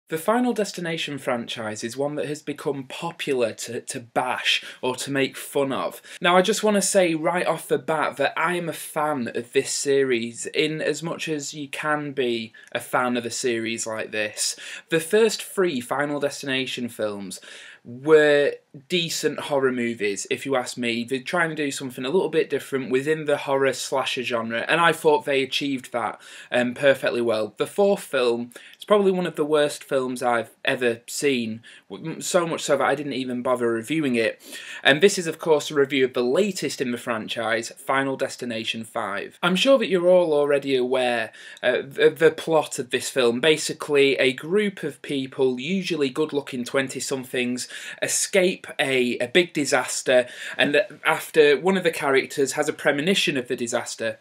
The Final Destination franchise is one that has become popular to bash or to make fun of. Now, I just want to say right off the bat that I am a fan of this series in as much as you can be a fan of a series like this. The first three Final Destination films were decent horror movies, if you ask me. They're trying to do something a little bit different within the horror slasher genre, and I thought they achieved that perfectly well. The fourth film is probably one of the worst films I've ever seen, so much so that I didn't even bother reviewing it. And this is, of course, a review of the latest in the franchise, Final Destination 5. I'm sure that you're all already aware of the plot of this film. Basically, a group of people, usually good-looking 20-somethings, escape a big disaster, and after one of the characters has a premonition of the disaster,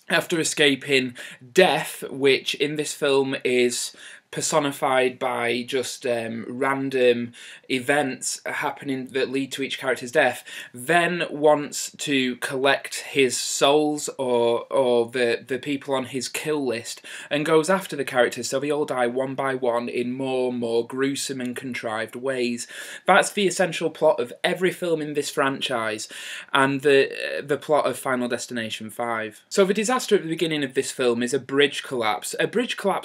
after escaping death, which in this film is personified by just random events happening that lead to each character's death, then wants to collect his souls or the people on his kill list and goes after the characters so they all die one by one in more gruesome and contrived ways. That's the essential plot of every film in this franchise and the plot of Final Destination 5. So the disaster at the beginning of this film is a bridge collapse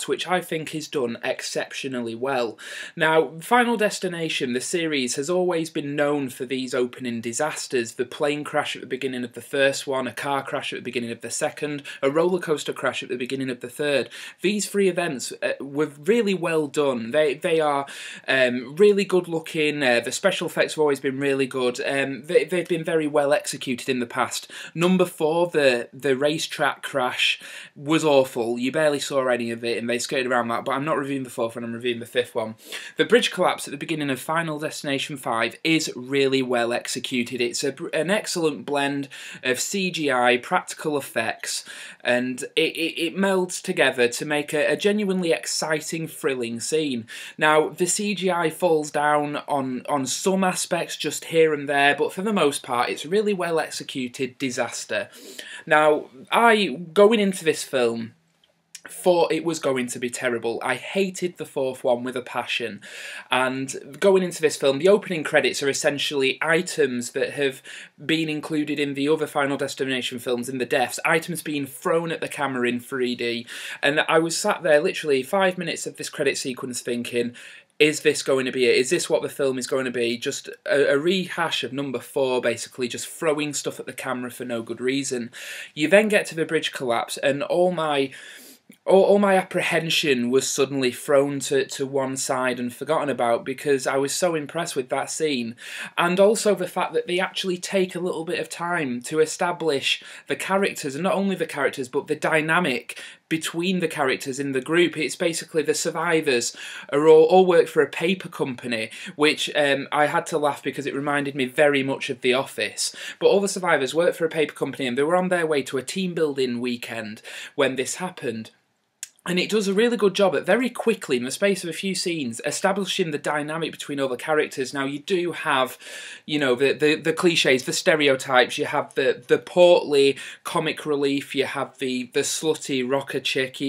which I think is done exceptionally well. Now, Final Destination, the series, has always been known for these opening disasters. The plane crash at the beginning of the first one, a car crash at the beginning of the second, a roller coaster crash at the beginning of the third. These three events were really well done. They are really good looking. The special effects have always been really good. They've been very well executed in the past. Number 4, the racetrack crash, was awful. You barely saw any of it and they skated around that, but I'm not reviewing the fourth one, I'm reviewing the fifth one. The bridge collapse at the beginning of Final Destination 5 is really well executed. It's an excellent blend of CGI, practical effects, and it melds together to make a genuinely exciting, thrilling scene. Now, the CGI falls down on some aspects just here and there, but for the most part, it's really well executed disaster. Now, going into this film, thought it was going to be terrible. I hated the fourth one with a passion, and going into this film, the opening credits are essentially items that have been included in the other Final Destination films in the deaths, items being thrown at the camera in 3D, and I was sat there literally 5 minutes of this credit sequence thinking, is this going to be it? Is this what the film is going to be? Just a rehash of number 4, basically, just throwing stuff at the camera for no good reason. You then get to the bridge collapse, and all my apprehension was suddenly thrown to one side and forgotten about, because I was so impressed with that scene. And also the fact that they actually take a little bit of time to establish the characters, and not only the characters, but the dynamic between the characters in the group. It's basically the survivors are all work for a paper company, which I had to laugh because it reminded me very much of The Office. But all the survivors work for a paper company and they were on their way to a team building weekend when this happened. And it does a really good job at very quickly, in the space of a few scenes, establishing the dynamic between all the characters. Now, you do have, you know, the cliches, the stereotypes. You have the portly comic relief. You have the slutty rocker chick,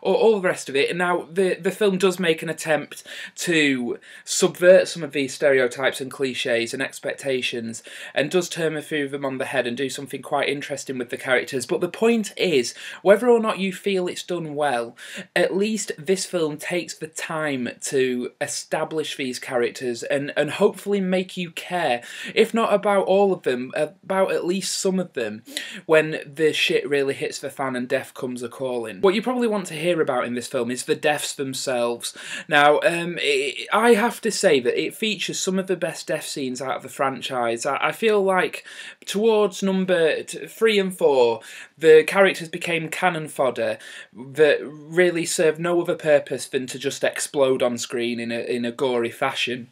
all the rest of it. And now the film does make an attempt to subvert some of these stereotypes and cliches and expectations, and does turn a few of them on the head and do something quite interesting with the characters. But the point is, whether or not you feel it's done well, at least this film takes the time to establish these characters and hopefully make you care, if not about all of them, about at least some of them, when the shit really hits the fan and death comes a-calling. What you probably want to hear about in this film is the deaths themselves. Now, I have to say that it features some of the best death scenes out of the franchise. I feel like towards number 3 and 4, the characters became cannon fodder that really served no other purpose than to just explode on screen in a gory fashion.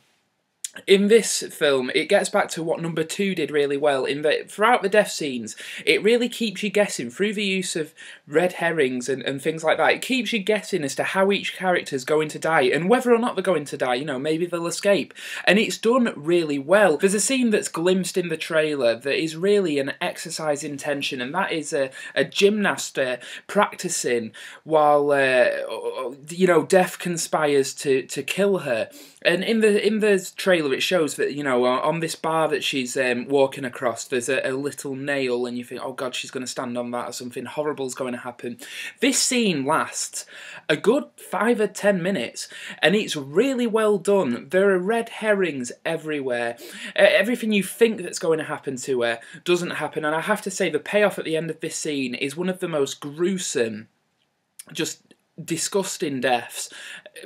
In this film, it gets back to what number 2 did really well, in that throughout the death scenes, it really keeps you guessing through the use of red herrings and things like that. It keeps you guessing as to how each character's going to die, and whether or not they're going to die, you know, maybe they'll escape. And it's done really well. There's a scene that's glimpsed in the trailer that is really an exercise in tension, and that is a gymnast practicing while, you know, death conspires to kill her. And in the trailer, it shows that, you know, on this bar that she's walking across, there's a little nail, and you think, oh God, she's going to stand on that, or something horrible's going to happen. This scene lasts a good 5 or 10 minutes, and it's really well done. There are red herrings everywhere. Everything you think that's going to happen to her doesn't happen, and I have to say the payoff at the end of this scene is one of the most gruesome, just disgusting deaths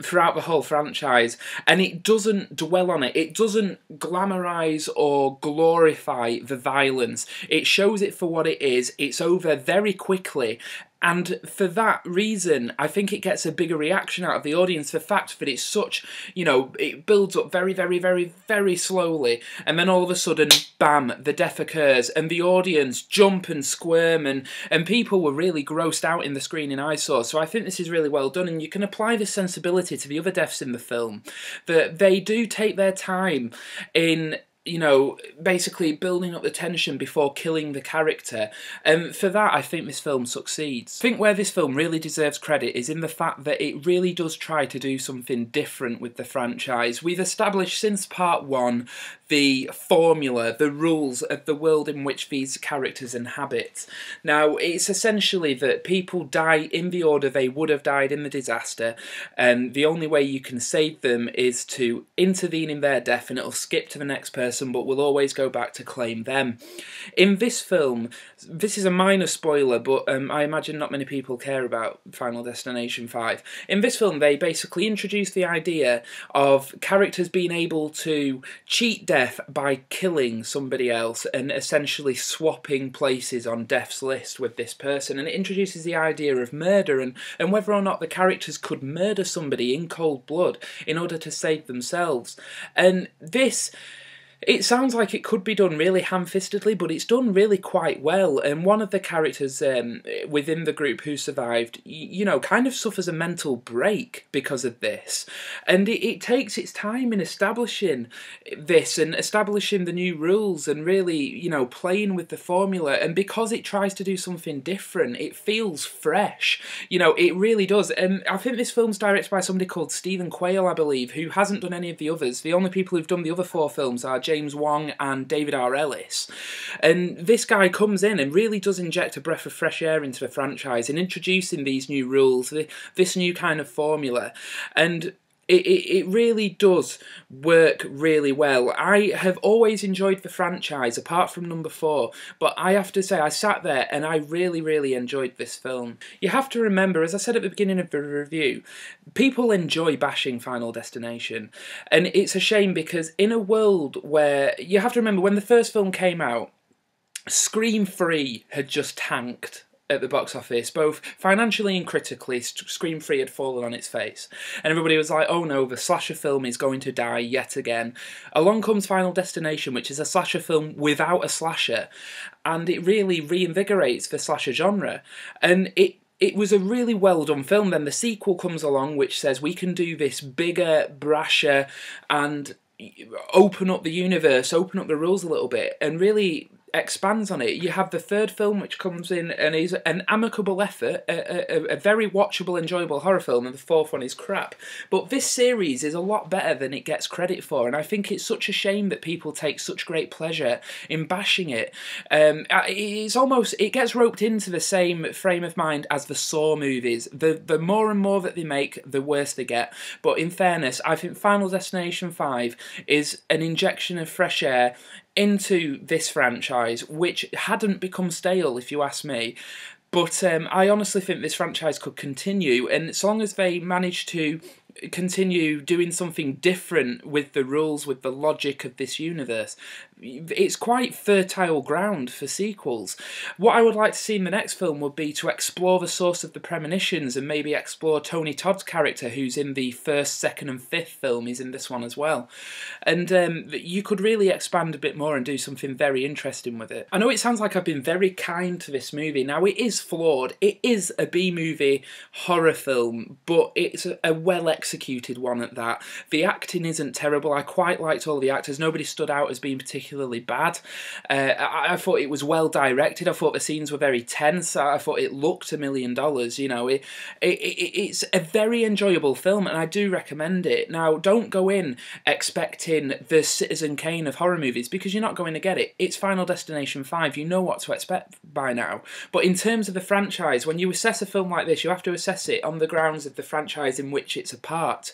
throughout the whole franchise, and it doesn't dwell on it. It doesn't glamorize or glorify the violence. It shows it for what it is. It's over very quickly. And for that reason, I think it gets a bigger reaction out of the audience. The fact that it's such, you know, it builds up very, very, very, very slowly. And then all of a sudden, bam, the death occurs. And the audience jump and squirm. And people were really grossed out in the screening I saw. So I think this is really well done. And you can apply this sensibility to the other deaths in the film. That they do take their time in, you know, basically building up the tension before killing the character. And for that, I think this film succeeds. I think where this film really deserves credit is in the fact that it really does try to do something different with the franchise. We've established since part 1 the formula, the rules of the world in which these characters inhabit. Now, it's essentially that people die in the order they would have died in the disaster, and the only way you can save them is to intervene in their death, and it'll skip to the next person, but we'll always go back to claim them. In this film, this is a minor spoiler, but I imagine not many people care about Final Destination 5. In this film, they basically introduce the idea of characters being able to cheat death by killing somebody else and essentially swapping places on death's list with this person. And it introduces the idea of murder and whether or not the characters could murder somebody in cold blood in order to save themselves. And this, it sounds like it could be done really ham-fistedly, but it's done really quite well. And one of the characters within the group who survived, you know, kind of suffers a mental break because of this. And it takes its time in establishing this and establishing the new rules and really, you know, playing with the formula. And because it tries to do something different, it feels fresh. You know, it really does. And I think this film's directed by somebody called Stephen Quayle, I believe, who hasn't done any of the others. The only people who've done the other 4 films are James Wong and David R. Ellis. And this guy comes in and really does inject a breath of fresh air into the franchise in introducing these new rules, this new kind of formula. And it really does work really well. I have always enjoyed the franchise, apart from number 4, but I have to say I sat there and I really, really enjoyed this film. You have to remember, as I said at the beginning of the review, people enjoy bashing Final Destination, and it's a shame because in a world where, you have to remember, when the first film came out, Scream 3 had just tanked at the box office, both financially and critically. Scream 3 had fallen on its face, and everybody was like, oh no, the slasher film is going to die yet again. Along comes Final Destination, which is a slasher film without a slasher, and it really reinvigorates the slasher genre, and it was a really well done film. Then the sequel comes along, which says we can do this bigger, brasher, and open up the universe, open up the rules a little bit, and really expands on it. You have the third film, which comes in and is an amicable effort, a very watchable, enjoyable horror film, and the fourth one is crap. But this series is a lot better than it gets credit for, and I think it's such a shame that people take such great pleasure in bashing it. It's almost, it gets roped into the same frame of mind as the Saw movies. The more and more that they make, the worse they get. But in fairness, I think Final Destination 5 is an injection of fresh air into this franchise, which hadn't become stale, if you ask me. But I honestly think this franchise could continue, and as long as they manage to continue doing something different with the rules, with the logic of this universe, it's quite fertile ground for sequels. What I would like to see in the next film would be to explore the source of the premonitions and maybe explore Tony Todd's character, who's in the first, second and fifth film. He's in this one as well. And you could really expand a bit more and do something very interesting with it. I know it sounds like I've been very kind to this movie. Now, it is flawed. It is a B-movie horror film, but it's a well-executed one at that. The acting isn't terrible. I quite liked all the actors. Nobody stood out as being particularly bad. I thought it was well directed. I thought the scenes were very tense. I thought it looked $1 million. You know, it's a very enjoyable film, and I do recommend it. Now, don't go in expecting the Citizen Kane of horror movies, because you're not going to get it. It's Final Destination 5. You know what to expect by now. But in terms of the franchise, when you assess a film like this, you have to assess it on the grounds of the franchise in which it's a part.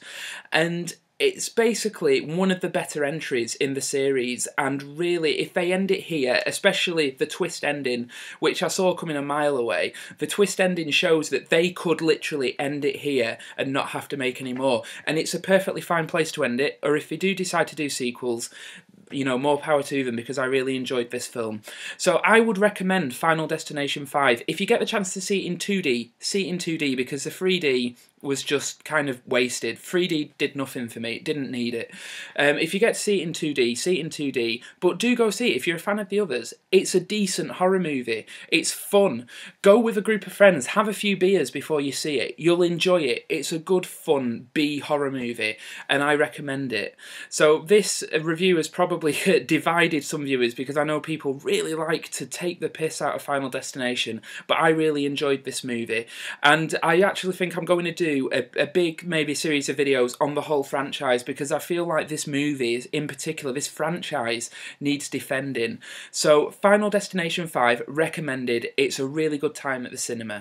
And it's basically one of the better entries in the series, and really, if they end it here, especially the twist ending, which I saw coming a mile away, the twist ending shows that they could literally end it here and not have to make any more. And it's a perfectly fine place to end it, or if they do decide to do sequels, you know, more power to them, because I really enjoyed this film. So I would recommend Final Destination 5. If you get the chance to see it in 2D, see it in 2D, because the 3D was just kind of wasted. 3D did nothing for me. It didn't need it. If you get to see it in 2D, see it in 2D. But do go see it if you're a fan of the others. It's a decent horror movie. It's fun. Go with a group of friends. Have a few beers before you see it. You'll enjoy it. It's a good, fun B horror movie, and I recommend it. So this review has probably divided some viewers, because I know people really like to take the piss out of Final Destination, but I really enjoyed this movie. And I actually think I'm going to do a big, maybe series of videos on the whole franchise, because I feel like this movie, in particular, this franchise, needs defending. So Final Destination 5, recommended. It's a really good time at the cinema.